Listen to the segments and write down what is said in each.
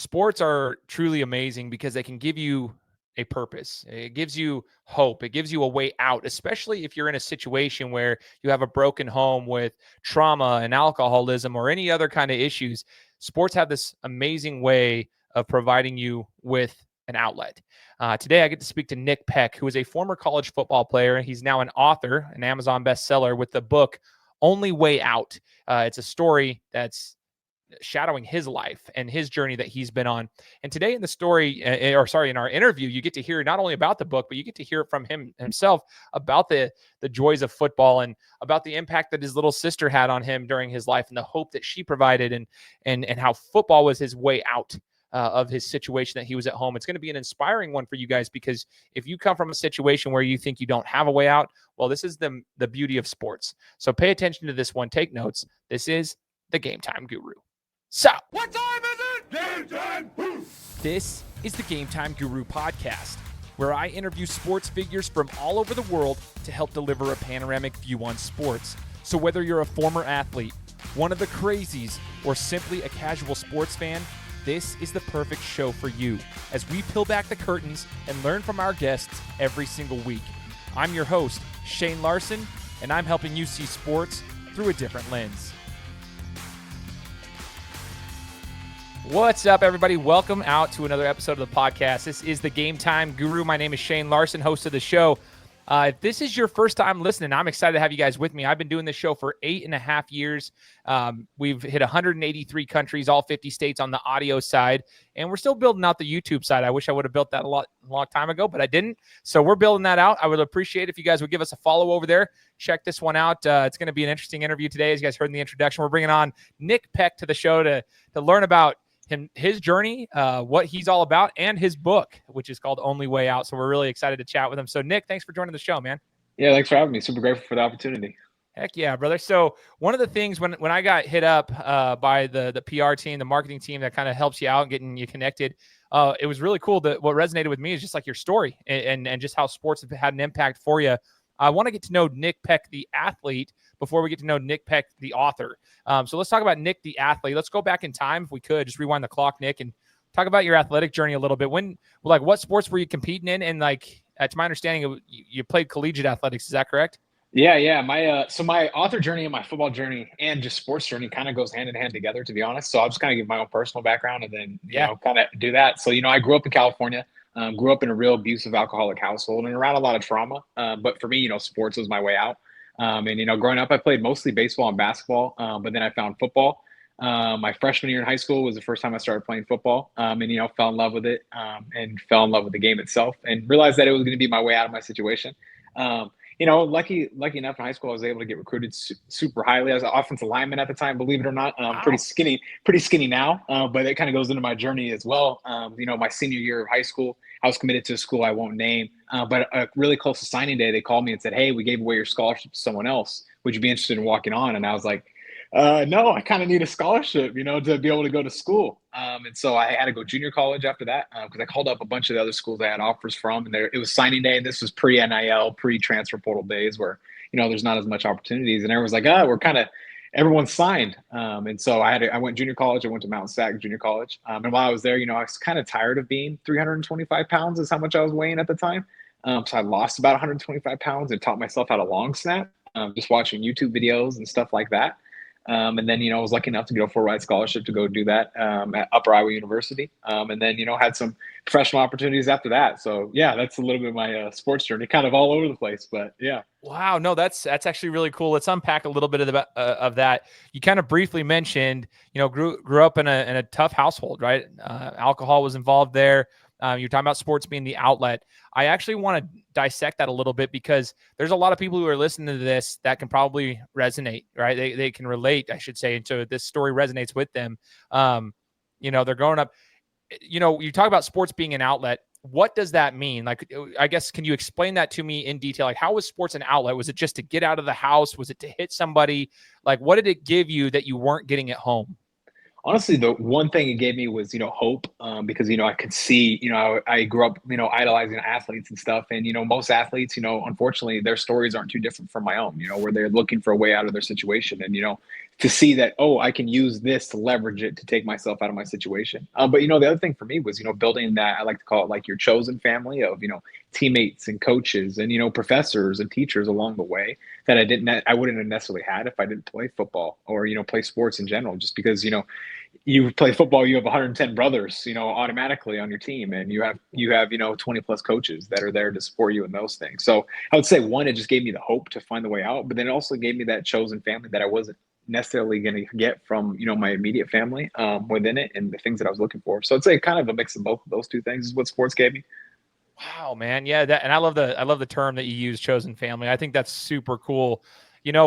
sports are truly amazing because they can give you a purpose. It gives you hope. It gives you a way out, especially if you're in a situation where you have a broken home with trauma and alcoholism or any other kind of issues. Sports have this amazing way of providing you with an outlet. Today, I get to speak to Nick Peck, who is a former college football player. He's now an author, an Amazon bestseller with the book Only Way Out. It's a story that's shadowing his life and his journey that he's been on. And today in the story, in our interview, you get to hear not only about the book, but you get to hear from him himself about the joys of football and about the impact that his little sister had on him during his life and the hope that she provided and how football was his way out of his situation that he was at home. It's going to be an inspiring one for you guys, because if you come from a situation where you think you don't have a way out, well, this is the beauty of sports. So pay attention to this one. Take notes. This is the Gametime Guru. So, what time is it? Game time! Woo! This is the Gametime Guru podcast, where I interview sports figures from all over the world to help deliver a panoramic view on sports. So whether you're a former athlete, one of the crazies, or simply a casual sports fan, this is the perfect show for you as we peel back the curtains and learn from our guests every single week. I'm your host, Shane Larson, and I'm helping you see sports through a different lens. What's up, everybody? Welcome out to another episode of the podcast. This is the Gametime Guru. My name is Shane Larson, host of the show. If this is your first time listening, I'm excited to have you guys with me. I've been doing this show for 8.5 years. We've hit 183 countries, all 50 states on the audio side, and we're still building out the YouTube side. I wish I would have built that a long time ago, but I didn't. So we're building that out. I would appreciate if you guys would give us a follow over there. Check this one out. It's going to be an interesting interview today. As you guys heard in the introduction, we're bringing on Nick Peck to the show to learn about his journey, what he's all about, and his book, which is called Only Way Out. So we're really excited to chat with him. So Nick, thanks for joining the show, man. Yeah, thanks for having me. Super grateful for the opportunity. Heck yeah, brother. So one of the things when I got hit up by the PR team, the marketing team that kind of helps you out and getting you connected, it was really cool. That what resonated with me is just like your story and just how sports have had an impact for you. I want to get to know Nick Peck, the athlete, before we get to know Nick Peck, the author. So let's talk about Nick, the athlete. Let's go back in time, if we could, just rewind the clock, Nick, and talk about your athletic journey a little bit. What sports were you competing in? And to my understanding, you played collegiate athletics. Is that correct? Yeah. My author journey and my football journey and just sports journey kind of goes hand in hand together, to be honest. So I'll just kind of give my own personal background and then, kind of do that. So, I grew up in California. Grew up in a real abusive alcoholic household and around a lot of trauma. But for me, sports was my way out. Growing up, I played mostly baseball and basketball, but then I found football. My freshman year in high school was the first time I started playing football, fell in love with it and fell in love with the game itself and realized that it was going to be my way out of my situation. Lucky enough in high school, I was able to get recruited super highly. I was an offensive lineman at the time, believe it or not. Wow. Pretty skinny now, but it kind of goes into my journey as well. My senior year of high school, I was committed to a school I won't name, but really close to signing day, they called me and said, "Hey, we gave away your scholarship to someone else. Would you be interested in walking on?" And I was like, no, I kind of need a scholarship, to be able to go to school. And so I had to go junior college after that because I called up a bunch of the other schools I had offers from, and it was signing day. And this was pre-NIL, pre-transfer portal days where, there's not as much opportunities. And everyone's like, everyone's signed. And so I went junior college. I went to Mountain Sac Junior College. And while I was there, I was kind of tired of being 325 pounds is how much I was weighing at the time. So I lost about 125 pounds and taught myself how to long snap, just watching YouTube videos and stuff like that. And then, I was lucky enough to get a full-ride scholarship to go do that at Upper Iowa University. And then, had some professional opportunities after that. So, yeah, that's a little bit of my sports journey, kind of all over the place. But, yeah. Wow. No, that's actually really cool. Let's unpack a little bit of that. You kind of briefly mentioned, grew up in a tough household, right? Alcohol was involved there. You're talking about sports being the outlet. I actually want to dissect that a little bit because there's a lot of people who are listening to this that can probably resonate, right? They can relate, I should say. And so this story resonates with them. They're growing up, you talk about sports being an outlet. What does that mean? I guess, can you explain that to me in detail? How was sports an outlet? Was it just to get out of the house? Was it to hit somebody? What did it give you that you weren't getting at home? Honestly, the one thing it gave me was, hope, because, I could see, I grew up, idolizing athletes and stuff. And, most athletes, unfortunately, their stories aren't too different from my own, where they're looking for a way out of their situation. And, to see that, oh, I can use this to leverage it to take myself out of my situation. But the other thing for me was, building that, I like to call it like your chosen family of, teammates and coaches and, professors and teachers along the way that I wouldn't have necessarily had if I didn't play football or, play sports in general, just because, you play football, you have 110 brothers, automatically on your team, and you have 20 plus coaches that are there to support you in those things. So I would say, one, it just gave me the hope to find the way out, but then it also gave me that chosen family that I wasn't necessarily going to get from my immediate family within it, and the things that I was looking for. So I'd say kind of a mix of both of those two things is what sports gave me. Wow, man. Yeah, and I love the term that you use, chosen family. I think that's super cool.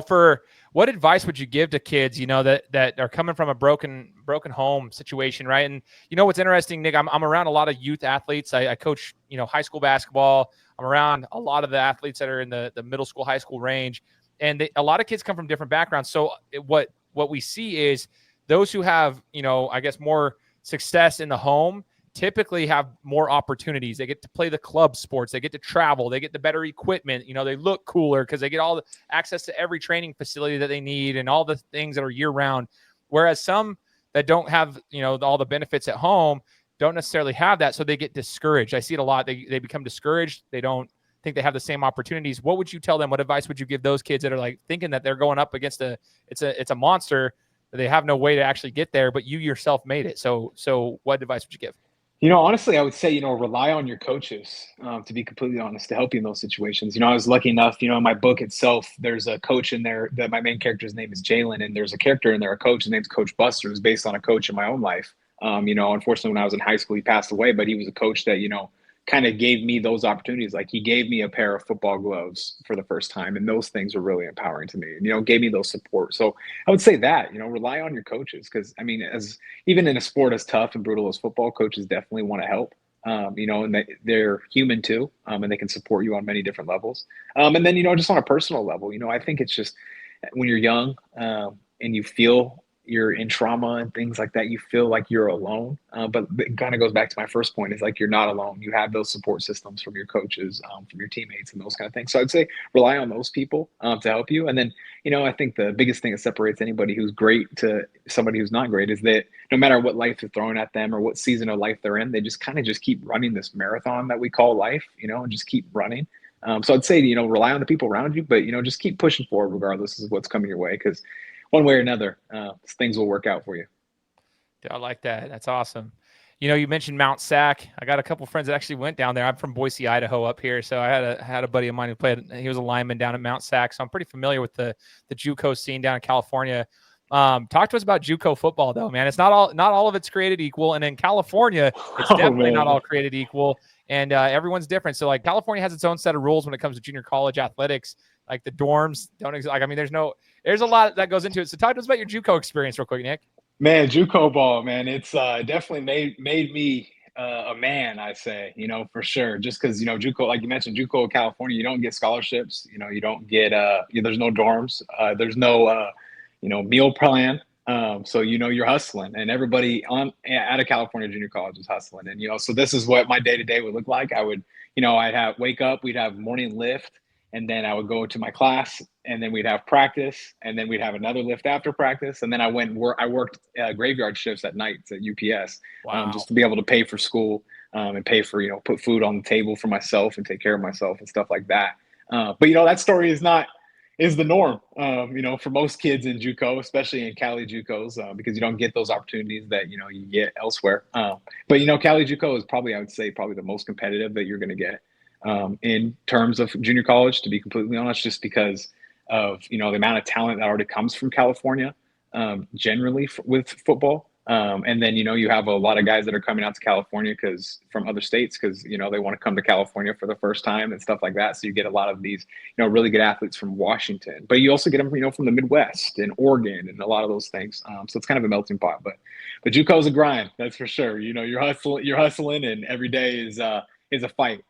For what advice would you give to kids, that are coming from a broken home situation, right? And what's interesting, Nick, I'm around a lot of youth athletes. I coach, high school basketball. I'm around a lot of the athletes that are in the middle school, high school range, and a lot of kids come from different backgrounds. So what we see is those who have, I guess, more success in the home typically have more opportunities. They get to play the club sports. They get to travel. They get the better equipment. They look cooler because they get all the access to every training facility that they need and all the things that are year round. Whereas some that don't have, all the benefits at home don't necessarily have that. So they get discouraged. I see it a lot. They become discouraged. They don't think they have the same opportunities. What would you tell them? What advice would you give those kids that are like thinking that they're going up against it's a monster, that they have no way to actually get there, but you yourself made it. So what advice would you give? Honestly, I would say, rely on your coaches, to be completely honest, to help you in those situations. I was lucky enough, in my book itself, there's a coach in there that my main character's name is Jalen. And there's a character in there, a coach, his name's Coach Buster, who's based on a coach in my own life. Unfortunately, when I was in high school, he passed away, but he was a coach that, kind of gave me those opportunities. Like, he gave me a pair of football gloves for the first time, and those things were really empowering to me, and gave me those support. So I would say that, rely on your coaches, because as even in a sport as tough and brutal as football, coaches definitely want to help. And they're human too, and they can support you on many different levels. And then, just on a personal level, I think it's just when you're young, and you feel you're in trauma and things like that, you feel like you're alone. But it kind of goes back to my first point, is like, you're not alone. You have those support systems from your coaches, from your teammates, and those kind of things. So I'd say rely on those people to help you. And then, I think the biggest thing that separates anybody who's great to somebody who's not great is that no matter what life is throwing at them or what season of life they're in, they just kind of just keep running this marathon that we call life, and just keep running. So I'd say, rely on the people around you, but, just keep pushing forward regardless of what's coming your way, because one way or another, things will work out for you. Dude, I like that. That's awesome. You mentioned Mount Sac. I got a couple friends that actually went down there. I'm from Boise, Idaho, up here. So I had a buddy of mine who played. He was a lineman down at Mount Sac. So I'm pretty familiar with the JUCO scene down in California. Talk to us about JUCO football, though, man. It's not all of it's created equal, and in California, it's definitely not all created equal, and everyone's different. So, like, California has its own set of rules when it comes to junior college athletics. Like, the dorms don't exist. Like, I mean, there's a lot that goes into it. So talk to us about your JUCO experience real quick, Nick. Man, JUCO ball, man, it's definitely made me a man, I say, for sure. Just because, JUCO, like you mentioned, JUCO California, you don't get scholarships, you don't get there's no dorms, there's no meal plan. So you're hustling, and everybody out of California junior college is hustling. And so this is what my day-to-day would look like. I would, I'd wake up, we'd have morning lift, and then I would go to my class, and then we'd have practice, and then we'd have another lift after practice, and then I worked graveyard shifts at nights at UPS. Wow. Just to be able to pay for school, and pay for put food on the table for myself and take care of myself and stuff like that. But that story is the norm, for most kids in JUCO, especially in Cali JUCOs, because you don't get those opportunities that you get elsewhere. But Cali JUCO is probably, I would say, probably the most competitive that you're going to get in terms of junior college, to be completely honest, just because of the amount of talent that already comes from California, generally with football. And then you have a lot of guys that are coming out to California from other states, because they want to come to California for the first time and stuff like that. So you get a lot of these really good athletes from Washington, but you also get them from the Midwest and Oregon and a lot of those things. So it's kind of a melting pot. But JUCO is a grind, that's for sure. You're hustling, and every day is a fight.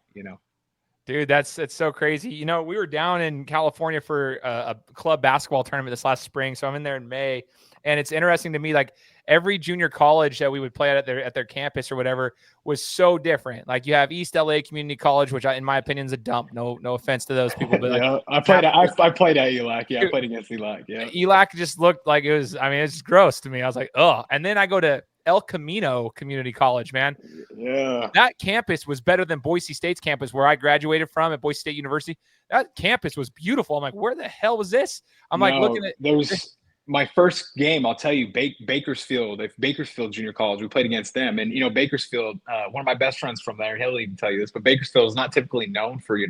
Dude, it's so crazy. We were down in California for a club basketball tournament this last spring. So I'm in there in May, and it's interesting to me. Like, every junior college that we would play at their campus or whatever was so different. Like you have East LA Community College, which in my opinion is a dump. No offense to those people, but like Yeah, I played at ELAC. Yeah, I played against ELAC. Yeah. ELAC just looked like it was, I mean, it's gross to me. I was like, oh. And then I go to El Camino Community College, man. Yeah. That campus was better than Boise State's campus where I graduated from at Boise State University. That campus was beautiful. I'm like, where the hell was this? I'm like looking at there's my first game. I'll tell you, Bakersfield Junior College. We played against them, and Bakersfield. One of my best friends from there, he'll even tell you this. But Bakersfield is not typically known for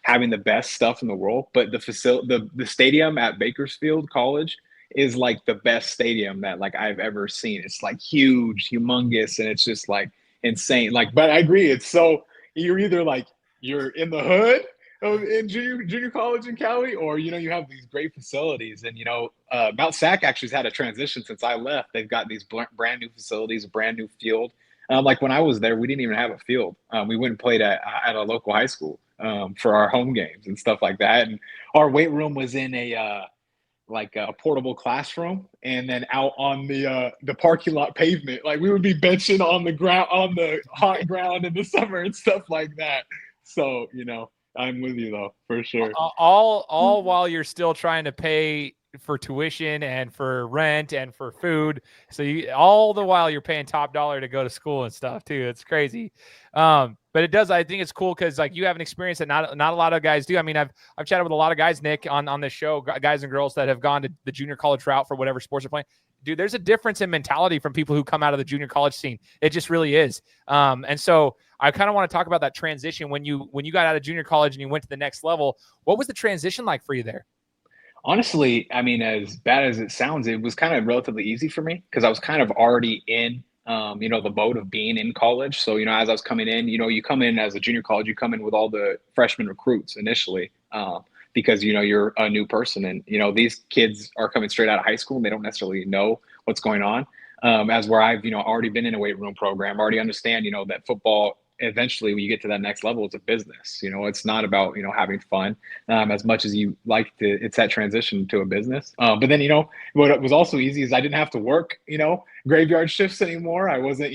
having the best stuff in the world. But the stadium at Bakersfield College is like the best stadium that like I've ever seen. It's like huge, humongous, and it's just like insane. Like, but I agree, it's so you're either like you're in the hood in junior college in Cali, or you have these great facilities. And Mount Sac actually has had a transition since I left. They've got these brand new facilities, a brand new field. Like when I was there, we didn't even have a field. We went and played at a local high school for our home games and stuff like that. And our weight room was in a portable classroom, and then out on the parking lot pavement. Like we would be benching on the ground, on the hot ground in the summer and stuff like that. So I'm with you though, for sure. All while you're still trying to pay for tuition and for rent and for food. So all the while you're paying top dollar to go to school and stuff too. It's crazy. But I think it's cool because like you have an experience that not a lot of guys do. I mean, I've chatted with a lot of guys, Nick, on this show, guys and girls that have gone to the junior college route for whatever sports they're playing. Dude, there's a difference in mentality from people who come out of the junior college scene. It just really is. And so I kind of want to talk about that transition when you got out of junior college and you went to the next level. What was the transition like for you there? Honestly, I mean, as bad as it sounds, it was kind of relatively easy for me because I was kind of already in, the mode of being in college. So, as I was coming in, you come in as a junior college, you come in with all the freshman recruits initially because, you're a new person. And, these kids are coming straight out of high school and they don't necessarily know what's going on. As where I've, already been in a weight room program, already understand, that football, eventually when you get to that next level, it's a business. It's not about having fun as much as you like to. It's that transition to a business. But then what was also easy is I didn't have to work graveyard shifts anymore. I wasn't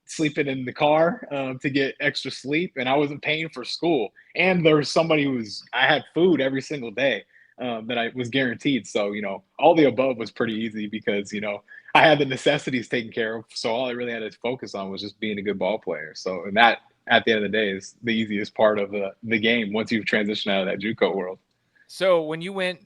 sleeping in the car to get extra sleep, and I wasn't paying for school. And there was somebody I had food every single day that I was guaranteed. So all the above was pretty easy because I had the necessities taken care of. So all I really had to focus on was just being a good ball player. So, and that at the end of the day is the easiest part of the game once you've transitioned out of that JUCO world. So when you went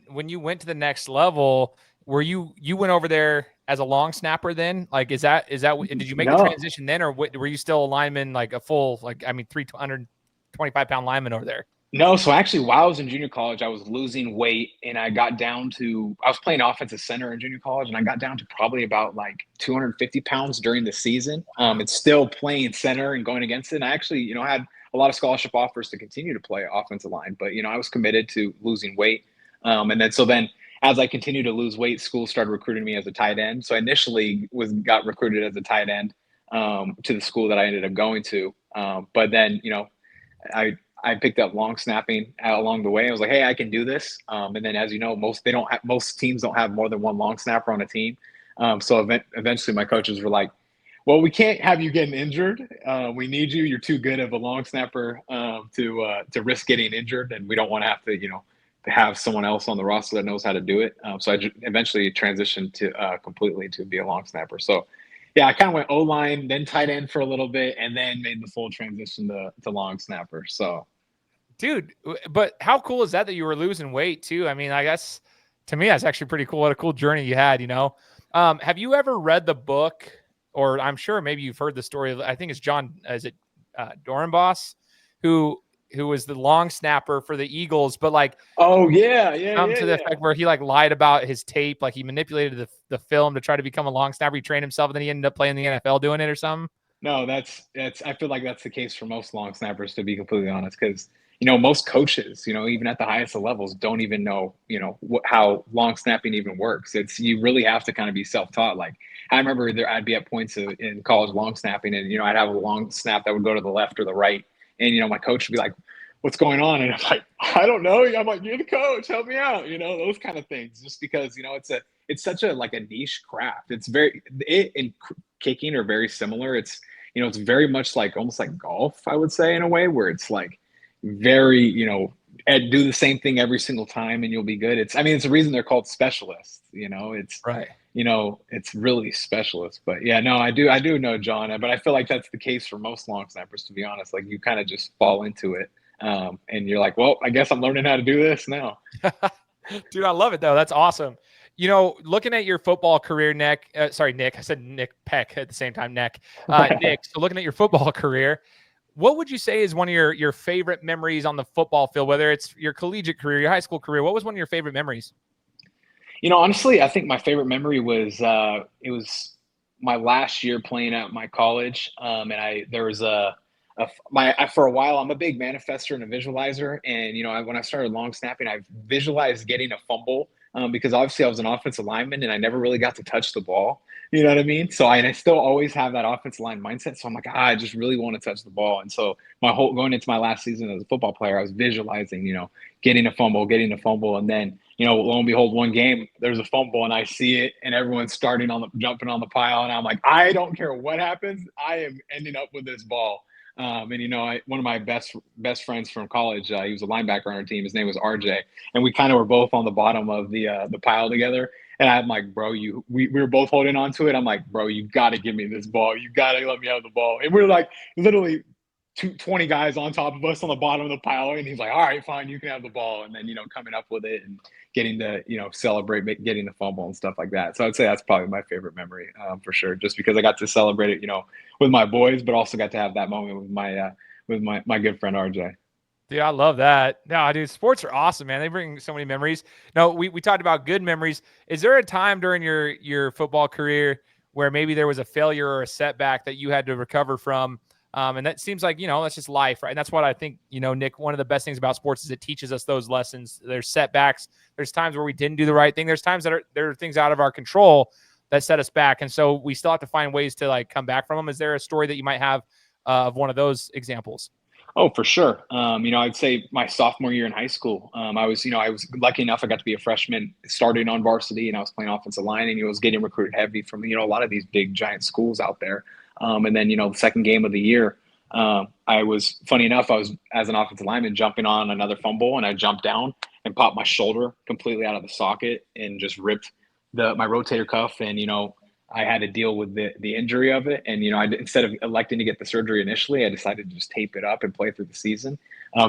to the next level, were you went over there as a long snapper then? Like, is that did you make the transition then, or were you still a lineman, like a full, 325-pound lineman over there? No, so actually, while I was in junior college, I was losing weight, and I was playing offensive center in junior college, and I got down to probably about like 250 pounds during the season. It's still playing center and going against it. And I actually, had a lot of scholarship offers to continue to play offensive line, but I was committed to losing weight. And then as I continued to lose weight, school started recruiting me as a tight end. So I initially got recruited as a tight end to the school that I ended up going to. But then, I picked up long snapping along the way. I was like, hey, I can do this. And then, as you know, most teams don't have more than one long snapper on a team. So eventually my coaches were like, well, we can't have you getting injured. We need you. You're too good of a long snapper to risk getting injured. And we don't want to have to, have someone else on the roster that knows how to do it. So I eventually transitioned to completely to be a long snapper. So yeah, I kind of went O-line, then tight end for a little bit, and then made the full transition to long snapper. So, dude, but how cool is that you were losing weight too? I mean, I guess to me, that's actually pretty cool. What a cool journey you had, Have you ever read the book, or I'm sure maybe you've heard the story? I think it's Dorenbos, who was the long snapper for the Eagles, but like, oh yeah, to the effect where he like lied about his tape, like he manipulated the film to try to become a long snapper. He trained himself, and then he ended up playing the NFL doing it or something. No, that's I feel like that's the case for most long snappers, to be completely honest, because most coaches, even at the highest of levels, don't even know, how long snapping even works. You really have to kind of be self-taught. Like I remember I'd be at points in college long snapping, and I'd have a long snap that would go to the left or the right. And, my coach would be like, what's going on? And I'm like, I don't know. I'm like, you're the coach, help me out. Those kind of things, just because, it's such a like a niche craft. It and kicking are very similar. It's it's very much like almost like golf, I would say, in a way, where it's like very do the same thing every single time and you'll be good. It's the reason they're called specialists. Right. It's really specialist. But yeah, no, I do know John, but I feel like that's the case for most long snappers, to be honest. Like you kind of just fall into it, and you're like, well, I guess I'm learning how to do this now. Dude, I love it though. That's awesome. Looking at your football career, Nick, Nick, I said Nick Peck at the same time, Nick, Nick. So looking at your football career, what would you say is one of your favorite memories on the football field, whether it's your collegiate career, your high school career? What was one of your favorite memories? Honestly, I think my favorite memory was it was my last year playing at my college, and there was for a while I'm a big manifester and a visualizer, and when I started long snapping, I visualized getting a fumble because obviously I was an offensive lineman and I never really got to touch the ball. You know what I mean? So I still always have that offensive line mindset. So I'm like, I just really want to touch the ball. And so going into my last season as a football player, I was visualizing, getting a fumble, and then lo and behold, one game there's a fumble and I see it, and everyone's jumping on the pile, and I'm like, I don't care what happens, I am ending up with this ball. One of my best friends from college, he was a linebacker on our team. His name was RJ, and we kind of were both on the bottom of the pile together. And I'm like, bro, we were both holding on to it. I'm like, bro, you got to give me this ball. You got to let me have the ball. And we're like, literally 20 guys on top of us on the bottom of the pile, and he's like, all right, fine, you can have the ball. And then coming up with it and getting to celebrate getting the fumble and stuff like that. So I'd say that's probably my favorite memory, for sure, just because I got to celebrate it with my boys, but also got to have that moment with my good friend RJ. Dude, I love that. No, dude, sports are awesome, man. They bring so many memories. No, we talked about good memories. Is there a time during your football career where maybe there was a failure or a setback that you had to recover from? And that seems like, that's just life, right? And that's what I think, Nick, one of the best things about sports is it teaches us those lessons. There's setbacks. There's times where we didn't do the right thing. There's times there are things out of our control that set us back. And so we still have to find ways to like come back from them. Is there a story that you might have of one of those examples? Oh, for sure. I'd say my sophomore year in high school, I was lucky enough. I got to be a freshman, starting on varsity, and I was playing offensive line, and I was getting recruited heavy from a lot of these big giant schools out there. And then the second game of the year, funny enough, I was as an offensive lineman jumping on another fumble, and I jumped down and popped my shoulder completely out of the socket and just ripped my rotator cuff, and I had to deal with the injury of it. And, instead of electing to get the surgery initially, I decided to just tape it up and play through the season.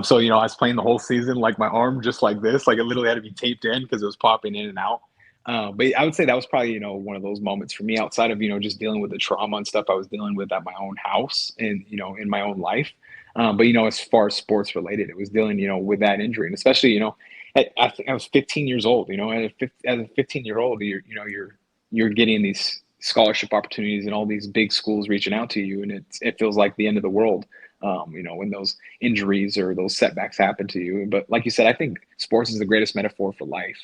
So, I was playing the whole season, like my arm, just like this, like it literally had to be taped in because it was popping in and out. But I would say that was probably, one of those moments for me outside of, just dealing with the trauma and stuff I was dealing with at my own house and, in my own life. But, as far as sports related, it was dealing, with that injury. And especially, I think I was 15 years old, as a 15-year-old, you're getting these scholarship opportunities and all these big schools reaching out to you. And it feels like the end of the world, when those injuries or those setbacks happen to you. But like you said, I think sports is the greatest metaphor for life,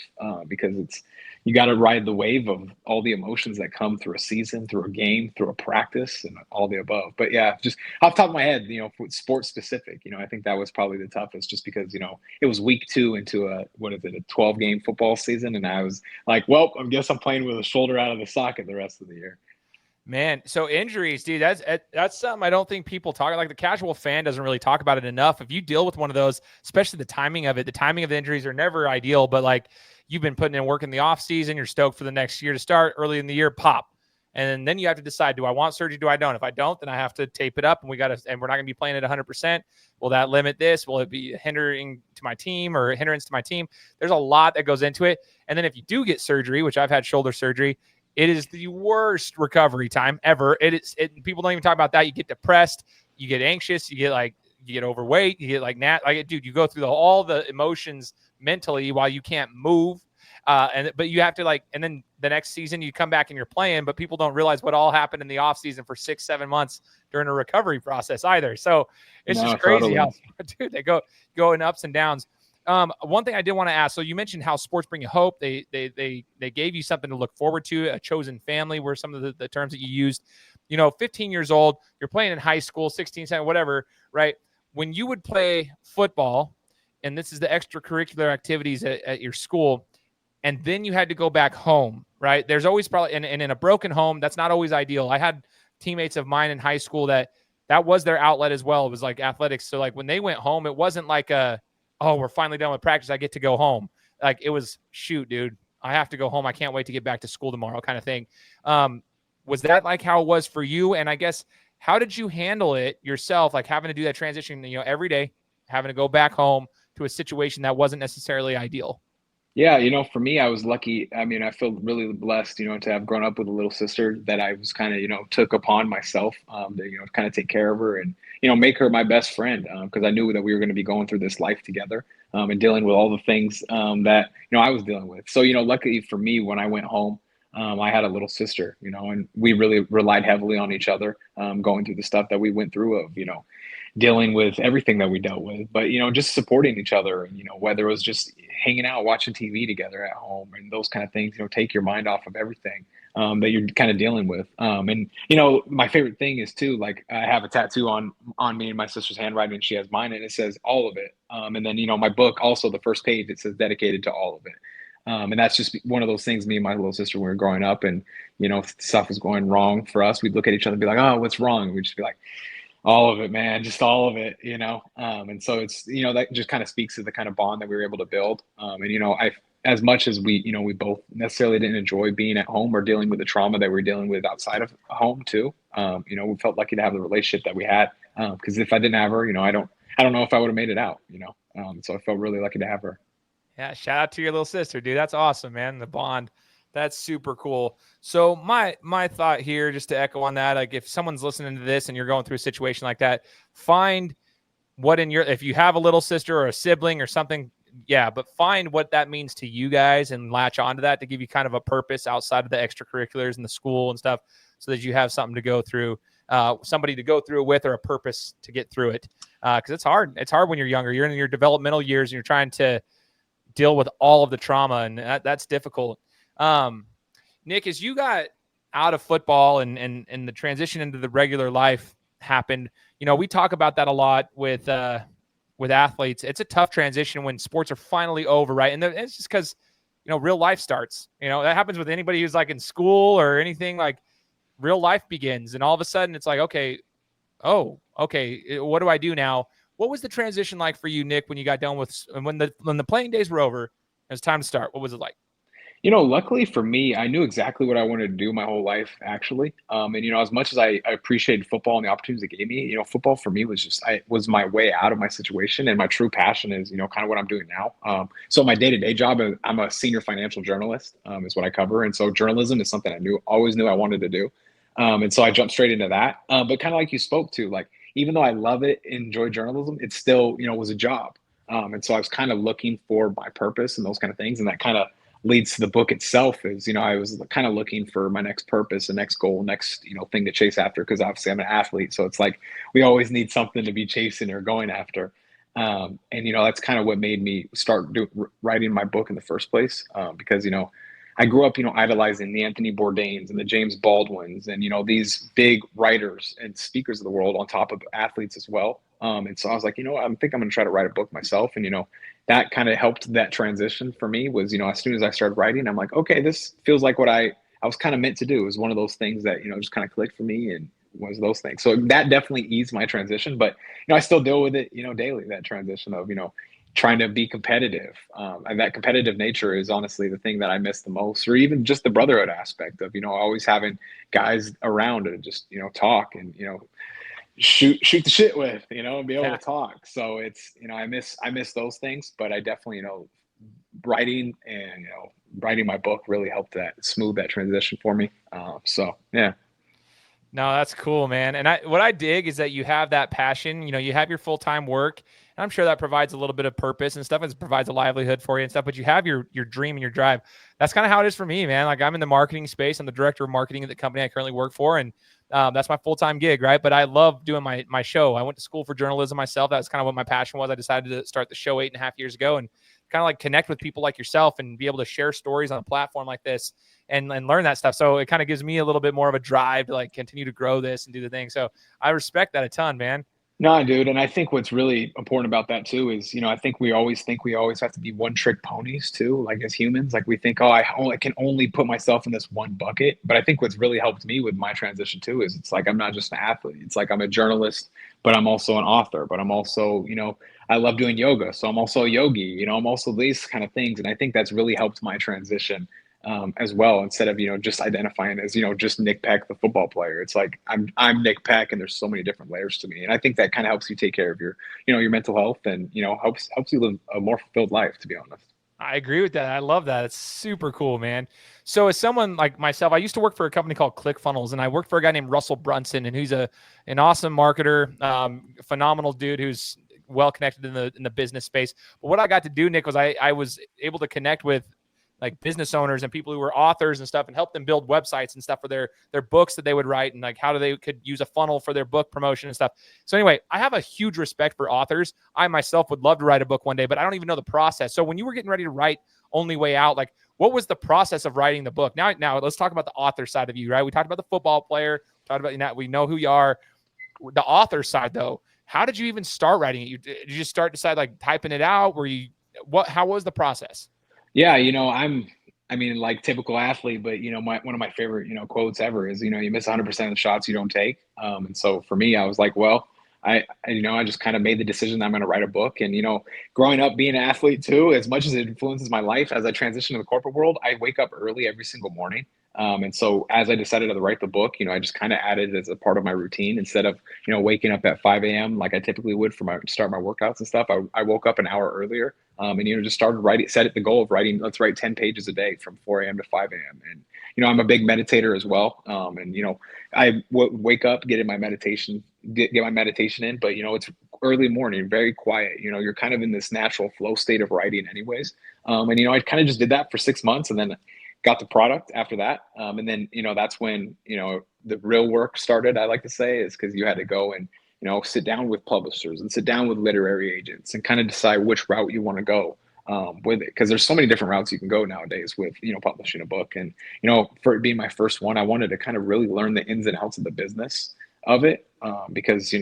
because you got to ride the wave of all the emotions that come through a season, through a game, through a practice, and all the above. But yeah, just off the top of my head, for sports specific, I think that was probably the toughest, just because, it was week 2 into a 12-game football season. And I was like, well, I guess I'm playing with a shoulder out of the socket the rest of the year. Man, so injuries, dude, that's something I don't think people talk, like the casual fan doesn't really talk about it enough. If you deal with one of those, especially the timing of the injuries are never ideal, but like you've been putting in work in the off season, you're stoked for the next year to start, early in the year, pop. And then you have to decide, do I want surgery? Do I don't? If I don't, then I have to tape it up, and we're not going to be playing at 100%. Will that limit this? Will it be hindrance to my team? There's a lot that goes into it. And then if you do get surgery, which I've had shoulder surgery, it is the worst recovery time ever. People don't even talk about that. You get depressed, you get anxious, you get overweight, you get dude, you go through all the emotions mentally while you can't move. But you have to and then the next season you come back and you're playing, but people don't realize what all happened in the off season for 6-7 months during a recovery process either. So it's just crazy how, dude, they go in ups and downs. One thing I did want to ask, so you mentioned how sports bring you hope. They gave you something to look forward to, a chosen family were some of the terms that you used. 15 years old, you're playing in high school, 16, 17, whatever, right? When you would play football, and this is the extracurricular activities at your school, and then you had to go back home, right? There's always probably, and in a broken home, that's not always ideal. I had teammates of mine in high school that was their outlet as well. It was like athletics. So like when they went home, it wasn't like oh, we're finally done with practice, I get to go home. Like it was, shoot, dude, I have to go home. I can't wait to get back to school tomorrow, kind of thing. Was that like how it was for you? And I guess, how did you handle it yourself? Like having to do that transition, every day, having to go back home to a situation that wasn't necessarily ideal. Yeah, for me, I was lucky. I mean, I feel really blessed, to have grown up with a little sister that I was kind of, took upon myself, to, kind of take care of her and, make her my best friend, because I knew that we were going to be going through this life together, and dealing with all the things, that, I was dealing with. So, luckily for me, when I went home, I had a little sister, and we really relied heavily on each other, going through the stuff that we went through of, dealing with everything that we dealt with, but just supporting each other, and whether it was just hanging out watching TV together at home and those kind of things, take your mind off of everything, that you're kind of dealing with. And my favorite thing is too, like, I have a tattoo on me and my sister's handwriting, and she has mine, and it says all of it. And then my book, also the first page, it says dedicated to all of it. And that's just one of those things. Me and my little sister, when we were growing up, and if stuff was going wrong for us, we'd look at each other and be like, "Oh, what's wrong?" And we'd just be like, all of it, man, just all of it, and so it's, that just kind of speaks to the kind of bond that we were able to build. And I, as much as we both necessarily didn't enjoy being at home or dealing with the trauma that we were dealing with outside of home too, we felt lucky to have the relationship that we had, because if I didn't have her, I don't know if I would have made it out. So I felt really lucky to have her. Yeah, shout out to your little sister, dude. That's awesome, man. The bond. That's super cool. So my thought here, just to echo on that, like if someone's listening to this and you're going through a situation like that, find what if you have a little sister or a sibling or something, yeah, but find what that means to you guys and latch onto that to give you kind of a purpose outside of the extracurriculars and the school and stuff, so that you have something to go through, somebody to go through it with, or a purpose to get through it. Because it's hard. It's hard when you're younger. You're in your developmental years and you're trying to deal with all of the trauma, and that's difficult. Nick, as you got out of football and the transition into the regular life happened, we talk about that a lot with athletes. It's a tough transition when sports are finally over, right? And it's just because, real life starts. That happens with anybody who's like in school or anything. Like, real life begins, and all of a sudden it's like, okay, what do I do now? What was the transition like for you, Nick, when you got done with, when the playing days were over, it was time to start? What was it like? Luckily for me, I knew exactly what I wanted to do my whole life, actually. And as much as I appreciated football and the opportunities it gave me, football for me was just, was my way out of my situation, and my true passion is, kind of what I'm doing now. So my day-to-day job, I'm a senior financial journalist, is what I cover, and so journalism is something I always knew I wanted to do. And so I jumped straight into that. But kind of like you spoke to, like, even though I love it, enjoy journalism, it still, was a job. And so I was kind of looking for my purpose and those kind of things, and that kind of leads to the book itself. Is, I was kind of looking for my next purpose, the next goal, next, thing to chase after, because obviously I'm an athlete, so it's like we always need something to be chasing or going after. And that's kind of what made me start writing my book in the first place, because I grew up idolizing the Anthony Bourdains and the James Baldwins, and these big writers and speakers of the world, on top of athletes as well. And so I was like, I think I'm going to try to write a book myself. And that kind of helped that transition for me. Was, as soon as I started writing, I'm like, okay, this feels like what I was kind of meant to do. It was one of those things that just kind of clicked for me, and was those things. So that definitely eased my transition. But I still deal with it daily, that transition of trying to be competitive. And that competitive nature is honestly the thing that I miss the most, or even just the brotherhood aspect of, always having guys around to just, talk and, shoot the shit with, and be able to talk. So it's, I miss those things, but I definitely, writing and, writing my book really helped that smooth that transition for me. So, yeah. No, that's cool, man. And what I dig is that you have that passion, you have your full-time work, and I'm sure that provides a little bit of purpose and stuff. It provides a livelihood for you and stuff, but you have your dream and your drive. That's kind of how it is for me, man. Like, I'm in the marketing space. I'm the director of marketing at the company I currently work for. And that's my full-time gig, right? But I love doing my show. I went to school for journalism myself. That's kind of what my passion was. I decided to start the show 8.5 years ago, and kind of like connect with people like yourself and be able to share stories on a platform like this and learn that stuff. So it kind of gives me a little bit more of a drive to like continue to grow this and do the thing. So I respect that a ton, man. No, dude, and I think what's really important about that too is, I think we always have to be one trick ponies too, like as humans. Like we think, oh, I can only put myself in this one bucket. But I think what's really helped me with my transition too is it's like I'm not just an athlete. It's like I'm a journalist, but I'm also an author, but I'm also, I love doing yoga, so I'm also a yogi, I'm also these kind of things. And I think that's really helped my transition as well. Instead of just identifying as just Nick Peck, the football player, it's like I'm Nick Peck, and there's so many different layers to me. And I think that kind of helps you take care of your your mental health, and helps you live a more fulfilled life. To be honest. I agree with that. I love that. It's super cool, man. So as someone like myself, I used to work for a company called ClickFunnels, and I worked for a guy named Russell Brunson, and who's an awesome marketer, phenomenal dude who's well connected in the business space. But what I got to do, Nick, was I was able to connect with like business owners and people who were authors and stuff, and help them build websites and stuff for their books that they would write, and like how they could use a funnel for their book promotion and stuff. So anyway, I have a huge respect for authors. I myself would love to write a book one day, but I don't even know the process. So when you were getting ready to write Only Way Out, like what was the process of writing the book? Now let's talk about the author side of you, right? We talked about the football player, talked about, we know who you are. The author side though, how did you even start writing it? Did you just decide like typing it out? How was the process? Yeah, I mean, like typical athlete, but one of my favorite, quotes ever is, you miss 100% of the shots you don't take. And so for me, I was like, well, I just kind of made the decision that I'm going to write a book. And, growing up being an athlete too, as much as it influences my life, as I transition to the corporate world, I wake up early every single morning. And so as I decided to write the book, I just kind of added it as a part of my routine instead of, waking up at 5 a.m. like I typically would for start my workouts and stuff. I woke up an hour earlier, and just started writing, set it the goal of writing. Let's write 10 pages a day from 4 a.m. to 5 a.m. And I'm a big meditator as well. And I wake up, get my meditation in, but it's early morning, very quiet. You're kind of in this natural flow state of writing, anyways. And I kind of just did that for 6 months, and then got the product after that. And then that's when the real work started. I like to say is because you had to go and sit down with publishers and sit down with literary agents and kind of decide which route you want to go with it. Because there's so many different routes you can go nowadays with, publishing a book. And, for it being my first one, I wanted to kind of really learn the ins and outs of the business of it. Because,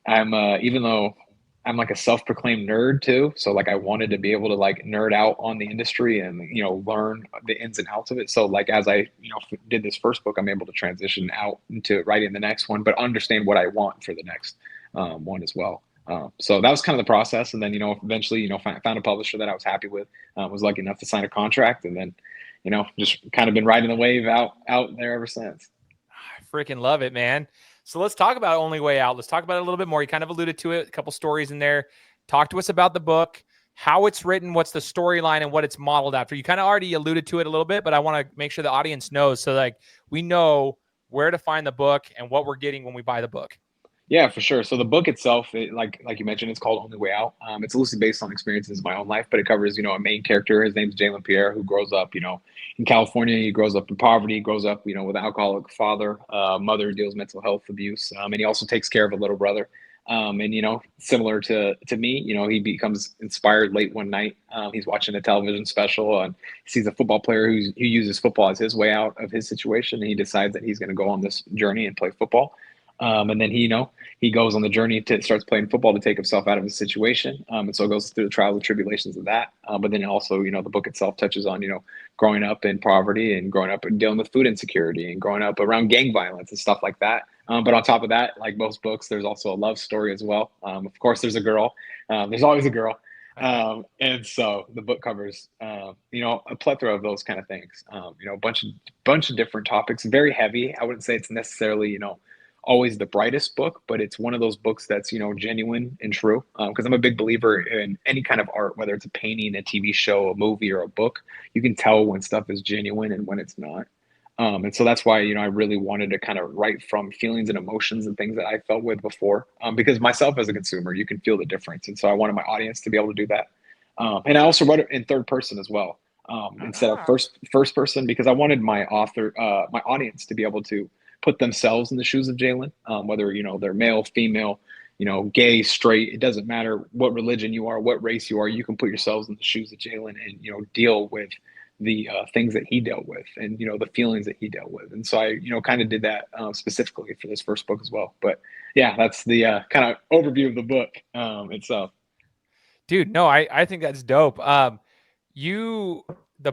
I'm, even though I'm like a self-proclaimed nerd too. So like I wanted to be able to like nerd out on the industry and learn the ins and outs of it. So like as I did this first book, I'm able to transition out into writing the next one, but understand what I want for the next one as well. So that was kind of the process. And then eventually found a publisher that I was happy with. Was lucky enough to sign a contract, and then just kind of been riding the wave out there ever since. I freaking love it, man. So let's talk about Only Way Out. Let's talk about it a little bit more. You kind of alluded to it, a couple stories in there. Talk to us about the book, how it's written, what's the storyline, and what it's modeled after. You kind of already alluded to it a little bit, but I want to make sure the audience knows, so like we know where to find the book and what we're getting when we buy the book. Yeah, for sure. So the book itself, like you mentioned, it's called Only Way Out. It's loosely based on experiences in my own life, but it covers, a main character. His name's Jalen Pierre, who grows up, in California. He grows up in poverty, grows up, with an alcoholic father, mother who deals mental health abuse, and he also takes care of a little brother. And similar to me, he becomes inspired late one night. He's watching a television special and sees a football player who uses football as his way out of his situation, and he decides that he's going to go on this journey and play football. And then he goes on the journey starts playing football to take himself out of his situation. And so it goes through the trials and tribulations of that. But then also, the book itself touches on, growing up in poverty and growing up and dealing with food insecurity and growing up around gang violence and stuff like that. But on top of that, like most books, there's also a love story as well. Of course, there's a girl. There's always a girl. And so the book covers, a plethora of those kind of things, a bunch of different topics, very heavy. I wouldn't say it's necessarily, always the brightest book, but it's one of those books that's, genuine and true. Because I'm a big believer in any kind of art, whether it's a painting, a TV show, a movie, or a book. You can tell when stuff is genuine and when it's not. And so that's why, I really wanted to kind of write from feelings and emotions and things that I felt with before, because myself as a consumer, you can feel the difference. And so I wanted my audience to be able to do that. And I also wrote it in third person as well, instead of first person, because I wanted my audience to be able to put themselves in the shoes of Jalen, whether, they're male, female, gay, straight. It doesn't matter what religion you are, what race you are. You can put yourselves in the shoes of Jalen and, deal with the things that he dealt with, and the feelings that he dealt with. And so I kind of did that specifically for this first book as well. But yeah, that's the kind of overview of the book itself. Dude, no, I think that's dope. The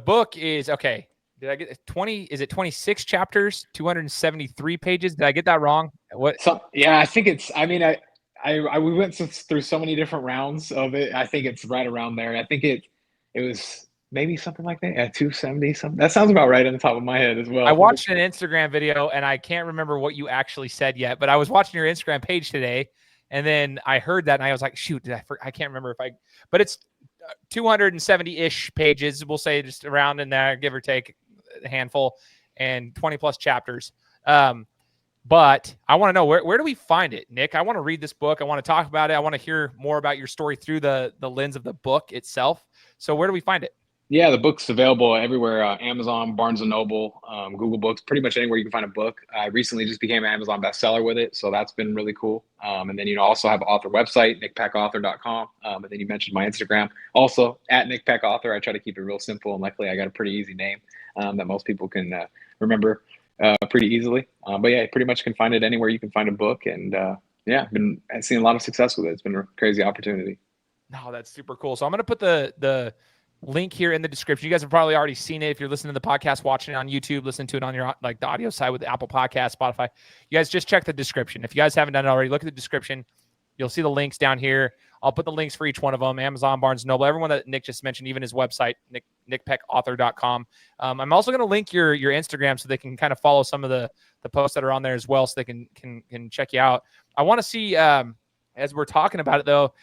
book is okay. Did I get 20? Is it 26 chapters, 273 pages? Did I get that wrong? What? So yeah, I think it's. I mean, we went through so many different rounds of it. I think it's right around there. I think it was maybe something like that. Yeah, 270 something. That sounds about right on the top of my head as well. I watched an Instagram video and I can't remember what you actually said yet, but I was watching your Instagram page today, and then I heard that and I was like, shoot, I can't remember but it's 270-ish pages. We'll say just around in there, give or take a handful, and 20 plus chapters. But I want to know where do we find it, Nick? I want to read this book. I want to talk about it. I want to hear more about your story through the lens of the book itself. So where do we find it? Yeah, the book's available everywhere. Amazon, Barnes & Noble, Google Books, pretty much anywhere you can find a book. I recently just became an Amazon bestseller with it, so that's been really cool. And then, also have an author website, nickpeckauthor.com. And then you mentioned my Instagram. Also, at nickpeckauthor. I try to keep it real simple, and luckily I got a pretty easy name that most people can remember pretty easily. But yeah, pretty much can find it anywhere you can find a book. And yeah, I've seen a lot of success with it. It's been a crazy opportunity. No, that's super cool. So I'm going to put the link here in the description. You guys have probably already seen it if you're listening to the podcast, watching it on YouTube, listening to it on your the audio side with Apple Podcast, Spotify. You guys just check the description. If you guys haven't done it already, look at the description. You'll see the links down here. I'll put the links for each one of them: Amazon, Barnes & Noble, everyone that Nick just mentioned, even his website, nickpeckauthor.com. I'm also going to link your Instagram so they can kind of follow some of the posts that are on there as well, so they can check you out. I want to see, as we're talking about it though,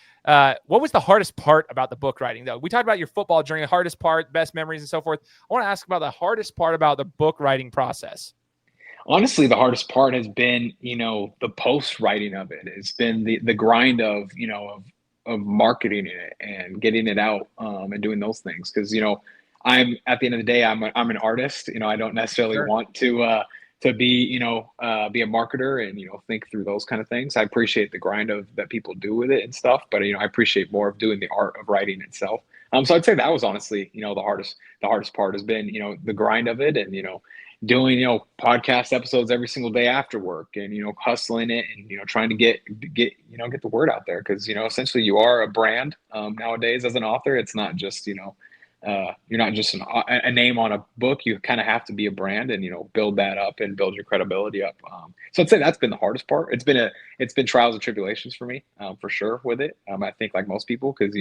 what was the hardest part about the book writing though? We talked about your football journey, the hardest part, best memories and so forth. I want to ask about the hardest part about the book writing process. Honestly, the hardest part has been, the post writing of it. It's been the grind of, of marketing it and getting it out and doing those things. Cause, I'm at the end of the day, I'm an artist. I don't necessarily want to be, be a marketer and, think through those kind of things. I appreciate the grind of that people do with it and stuff, but, I appreciate more of doing the art of writing itself. So I'd say that was honestly, the hardest part has been, the grind of it and, doing, podcast episodes every single day after work and, hustling it and, trying to get the word out there. Cause, essentially you are a brand nowadays as an author. It's not just, you're not just a name on a book. You kind of have to be a brand and, build that up and build your credibility up. So I'd say that's been the hardest part. It's been trials and tribulations for me, for sure with it. I think like most people, cause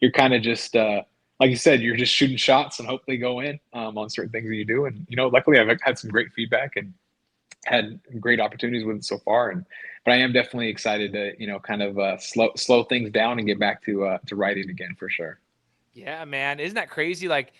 you're kind of just, like you said, you're just shooting shots and hopefully go in on certain things that you do. And, luckily I've had some great feedback and had great opportunities with it so far. But I am definitely excited to, kind of slow things down and get back to writing again for sure. Yeah, man. Isn't that crazy? Like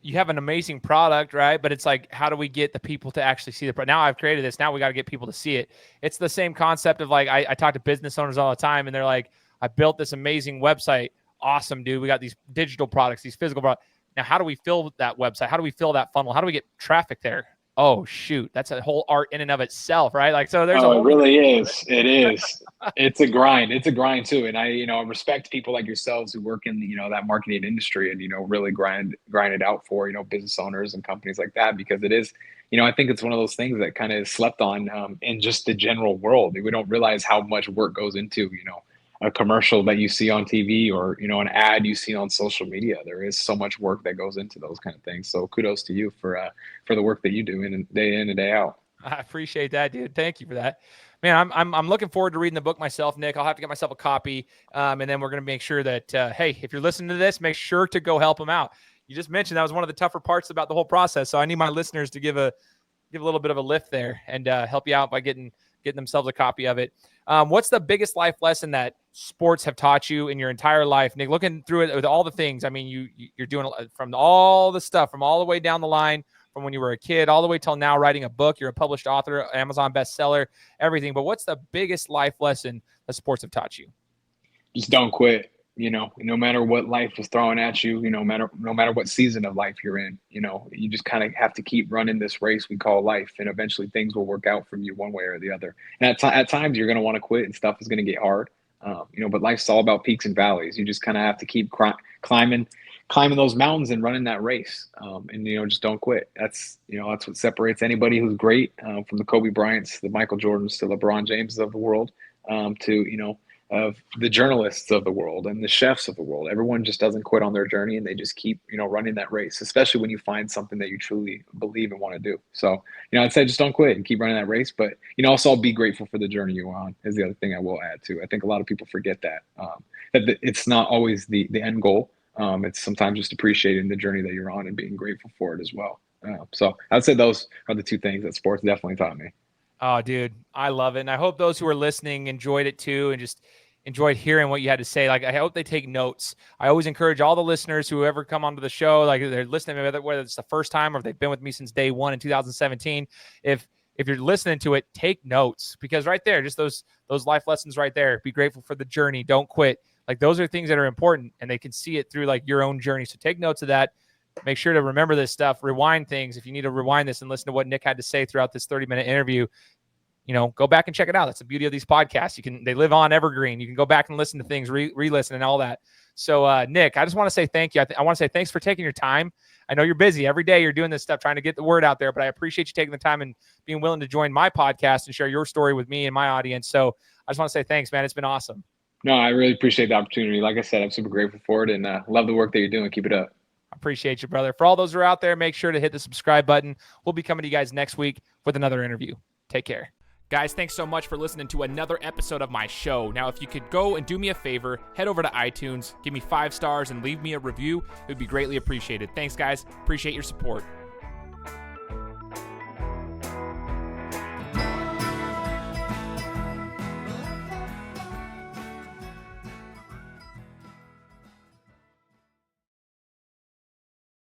you have an amazing product, right? But it's like, how do we get the people to actually see the product? Now I've created this. Now we got to get people to see it. It's the same concept of like, I talk to business owners all the time and they're like, I built this amazing website. Awesome, dude. We got these digital products, these physical products. Now, how do we fill that website? How do we fill that funnel? How do we get traffic there? Oh, shoot. That's a whole art in and of itself, right? Like, so there's it really is. It is. It's a grind. It's a grind too. And I respect people like yourselves who work in, that marketing industry and, really grind it out for, business owners and companies like that, because it is, I think it's one of those things that kind of is slept on in just the general world. We don't realize how much work goes into, a commercial that you see on TV or, an ad you see on social media. There is so much work that goes into those kind of things. So kudos to you for the work that you do day in and day out. I appreciate that, dude. Thank you for that, man. I'm looking forward to reading the book myself, Nick. I'll have to get myself a copy. And then we're going to make sure that, hey, if you're listening to this, make sure to go help them out. You just mentioned that was one of the tougher parts about the whole process. So I need my listeners to give a little bit of a lift there and help you out by getting themselves a copy of it. What's the biggest life lesson that sports have taught you in your entire life, Nick? Looking through it with all the things. I mean, you're doing from all the stuff from all the way down the line, from when you were a kid all the way till now, writing a book. You're a published author, Amazon bestseller, everything. But what's the biggest life lesson that sports have taught you? Just don't quit. No matter what life is throwing at you, no matter what season of life you're in, you just kind of have to keep running this race we call life, and eventually things will work out from you one way or the other. And at times you're going to want to quit and stuff is going to get hard, but life's all about peaks and valleys. You just kind of have to keep climbing climbing those mountains and running that race. And, just don't quit. That's what separates anybody who's great, from the Kobe Bryants, the Michael Jordans, to LeBron James of the world, to, of the journalists of the world and the chefs of the world. Everyone just doesn't quit on their journey, and they just keep, running that race, especially when you find something that you truly believe and want to do. So, I'd say just don't quit and keep running that race, but, also be grateful for the journey you're on is the other thing I will add too. I think a lot of people forget that, it's not always the end goal. It's sometimes just appreciating the journey that you're on and being grateful for it as well. So I'd say those are the two things that sports definitely taught me. Oh, dude, I love it. And I hope those who are listening enjoyed it too, and just enjoyed hearing what you had to say. Like, I hope they take notes. I always encourage all the listeners who ever come onto the show, like they're listening, whether it's the first time or they've been with me since day one in 2017. If you're listening to it, take notes, because right there, just those life lessons right there. Be grateful for the journey. Don't quit. Like, those are things that are important, and they can see it through like your own journey. So take notes of that. Make sure to remember this stuff. Rewind things. If you need to rewind this and listen to what Nick had to say throughout this 30-minute interview, go back and check it out. That's the beauty of these podcasts. They live on evergreen. You can go back and listen to things, re-listen and all that. So, Nick, I just want to say thank you. I want to say thanks for taking your time. I know you're busy. Every day you're doing this stuff, trying to get the word out there, but I appreciate you taking the time and being willing to join my podcast and share your story with me and my audience. So I just want to say thanks, man. It's been awesome. No, I really appreciate the opportunity. Like I said, I'm super grateful for it, and love the work that you're doing. Keep it up. I appreciate you, brother. For all those who are out there, make sure to hit the subscribe button. We'll be coming to you guys next week with another interview. Take care. Guys, thanks so much for listening to another episode of my show. Now, if you could go and do me a favor, head over to iTunes, give me 5 stars, and leave me a review, it would be greatly appreciated. Thanks, guys. Appreciate your support.